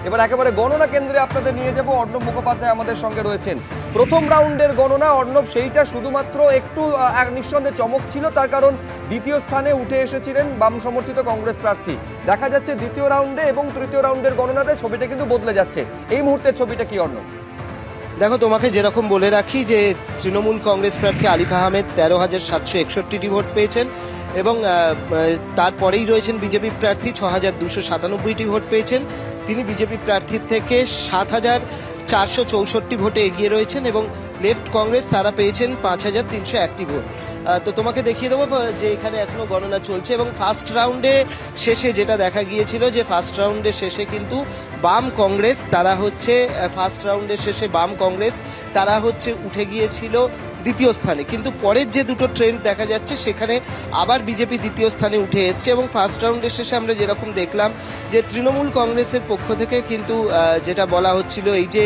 এবার একেবারে গণনা কেন্দ্রে আপনাদের নিয়ে যাব। অর্ণব মুখোপাধ্যায় আমাদের সঙ্গে রয়েছেন। প্রথম রাউন্ডের গণনা অর্ণব, সেইটা শুধুমাত্র একটু নিঃসন্দেহে চমক ছিল, তার কারণ দ্বিতীয় স্থানে উঠে এসেছিলেন বাম সমর্থিত কংগ্রেস প্রার্থী। দেখা যাচ্ছে দ্বিতীয় রাউন্ডে এবং তৃতীয় রাউন্ডের গণনাতে ছবিটা কিন্তু বদলে যাচ্ছে। এই মুহূর্তের ছবিটা কি অর্ণব? দেখো, তোমাকে যেরকম বলে রাখি যে তৃণমূল কংগ্রেস প্রার্থী আলিফ আহমেদ 13,761টি ভোট পেয়েছেন এবং তারপরেই রয়েছেন বিজেপি প্রার্থী 6,297টি ভোট পেয়েছেন। তিনি বিজেপি প্রার্থীর থেকে 7,464 ভোটে এগিয়ে রয়েছেন এবং লেফট কংগ্রেস তারা পেয়েছেন 5,301টি ভোট। তো তোমাকে দেখিয়ে দেবো যে এখানে এখনো গণনা চলছে এবং ফার্স্ট রাউন্ডে শেষে যেটা দেখা গিয়েছিল যে ফার্স্ট রাউন্ডের শেষে কিন্তু বাম কংগ্রেস তারা হচ্ছে উঠে গিয়েছিল দ্বিতীয় স্থানে, কিন্তু পরের যে দুটো ট্রেন্ড দেখা যাচ্ছে সেখানে আবার বিজেপি দ্বিতীয় স্থানে উঠে এসছে এবং ফার্স্ট রাউন্ডের শেষে আমরা যেরকম দেখলাম যে তৃণমূল কংগ্রেসের পক্ষ থেকে কিন্তু যেটা বলা হচ্ছিল এই যে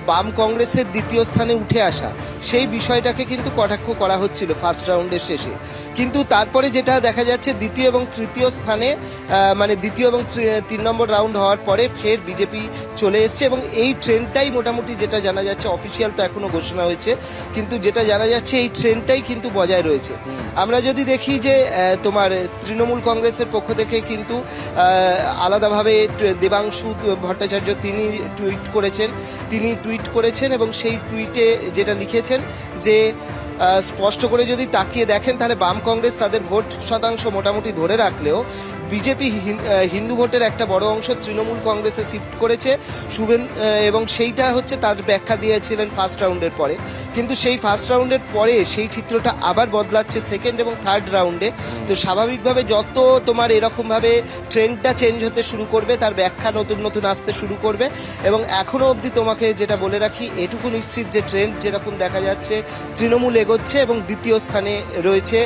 বাম কংগ্রেসের দ্বিতীয় স্থানে উঠে আসা, সেই বিষয়টাকে কিন্তু কটাক্ষ করা হচ্ছিল ফার্স্ট রাউন্ডের শেষে। কিন্তু তারপরে যেটা দেখা যাচ্ছে দ্বিতীয় এবং তৃতীয় স্থানে দ্বিতীয় এবং 3 নম্বর রাউন্ড হওয়ার পরে ফের বিজেপি চলে এসছে এবং এই ট্রেন্ডটাই মোটামুটি যেটা জানা যাচ্ছে, অফিসিয়াল তো এখনো ঘোষণা হয়েছে, কিন্তু যেটা জানা যাচ্ছে এই ট্রেন্ডটাই কিন্তু বজায় রয়েছে। আমরা যদি দেখি যে তোমার তৃণমূল কংগ্রেসের পক্ষ থেকে কিন্তু আলাদাভাবে দেবাংশু ভট্টাচার্য তিনি টুইট করেছেন এবং সেই টুইটে যেটা লিখেছেন যে স্পষ্ট করে যদি তাকিয়ে দেখেন তাহলে বাম কংগ্রেস তাদের ভোট শতাংশ মোটামুটি ধরে রাখলেও বিজেপি হিন্দু ভোটের একটা বড় অংশ তৃণমূল কংগ্রেসে শিফট করেছে এবং সেইটা হচ্ছে তার ব্যাখ্যা দিয়েছিলেন ফার্স্ট রাউন্ডের পরে। কিন্তু সেই ফার্স্ট রাউন্ডের পরে সেই চিত্রটা আবার বদলাচ্ছে সেকেন্ড এবং থার্ড রাউন্ডে। তো স্বাভাবিকভাবে যত তোমার এরকমভাবে ট্রেন্ডটা চেঞ্জ হতে শুরু করবে তার ব্যাখ্যা নতুন নতুন আসতে শুরু করবে এবং এখনও অবধি তোমাকে যেটা বলে রাখি এটুকু নিশ্চিত যে ট্রেন্ড যেরকম দেখা যাচ্ছে তৃণমূল এগোচ্ছে এবং দ্বিতীয় স্থানে রয়েছে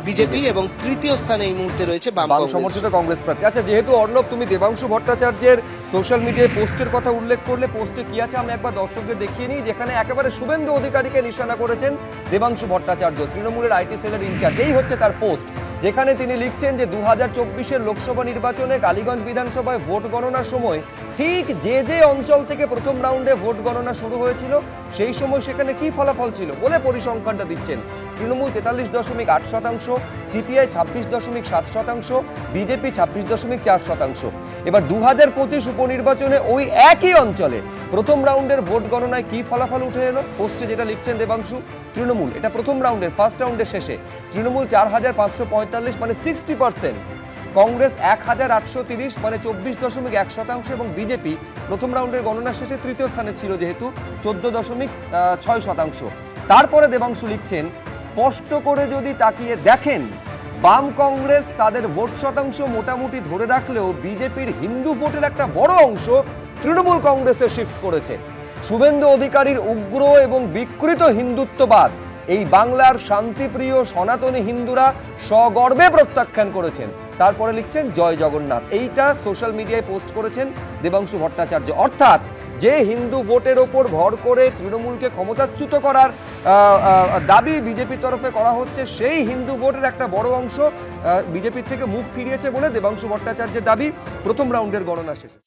বিজেপি এবং তৃতীয় স্থানে এই মুহূর্তে রয়েছে বাম সমর্থিত কংগ্রেস প্রার্থী। আচ্ছা, যেহেতু অর্ণব তুমি দেবাংশু ভট্টাচার্যের সোশ্যাল মিডিয়ায় পোস্টের কথা উল্লেখ করলে, পোস্টে কি আছে আমি একবার দর্শকদের দেখিয়ে নিই, যেখানে একেবারে শুভেন্দু অধিকারীকে নিশানা করেছেন দেবাংশু ভট্টাচার্য, তৃণমূলের আইটি সেলের ইনচার্জ। এই হচ্ছে তার পোস্ট, যেখানে তিনি লিখছেন যে 2024-এর লোকসভা নির্বাচনে কালীগঞ্জ বিধানসভায় ভোট গণনার সময় ঠিক যে অঞ্চল থেকে প্রথম রাউন্ডে ভোট গণনা শুরু হয়েছিল সেই সময় সেখানে কি ফলাফল ছিল বলে পরিসংখ্যানটা দিচ্ছেন। Trinamool 43.8%, CPI 26.7%, BJP 26.4%। এবার 2025 উপনির্বাচনে ওই একই অঞ্চলে প্রথম রাউন্ডের ভোট গণনায় কি ফলাফল উঠে এলো? পোস্টে যেটা লিখছেন দেবাংশু, তৃণমূল, এটা প্রথম রাউন্ডের ফার্স্ট রাউন্ডের শেষে, তৃণমূল 4,545 মানে 60%, কংগ্রেস 1,830 মানে 24.1% এবং বিজেপি প্রথম রাউন্ডের গণনার শেষে তৃতীয় স্থানে ছিল যেহেতু 14.6%। তারপরে দেবাংশু লিখছেন, স্পষ্ট করে যদি তাকিয়ে দেখেন বাম কংগ্রেস তাদের ভোট শতাংশ মোটামুটি ধরে রাখলেও বিজেপির হিন্দু ভোটের একটা বড় অংশ তৃণমূল কংগ্রেসে শিফট করেছে। শুভেন্দু অধিকারীর উগ্র এবং বিকৃত হিন্দুত্ববাদ এই বাংলার শান্তিপ্রিয় সনাতনী হিন্দুরা সগর্বে প্রত্যাখ্যান করেছেন। তারপরে লিখছেন জয় জগন্নাথ। এইটা সোশ্যাল মিডিয়ায় পোস্ট করেছেন দেবাংশু ভট্টাচার্য। অর্থাৎ যে হিন্দু ভোটের ওপর ভর করে তৃণমূলকে ক্ষমতাচ্যুত করার দাবি বিজেপির তরফে করা হচ্ছে, সেই হিন্দু ভোটের একটা বড় অংশ বিজেপির থেকে মুখ ফিরিয়েছে বলে দেবাংশু ভট্টাচার্যের দাবি প্রথম রাউন্ডের গণনা শেষে।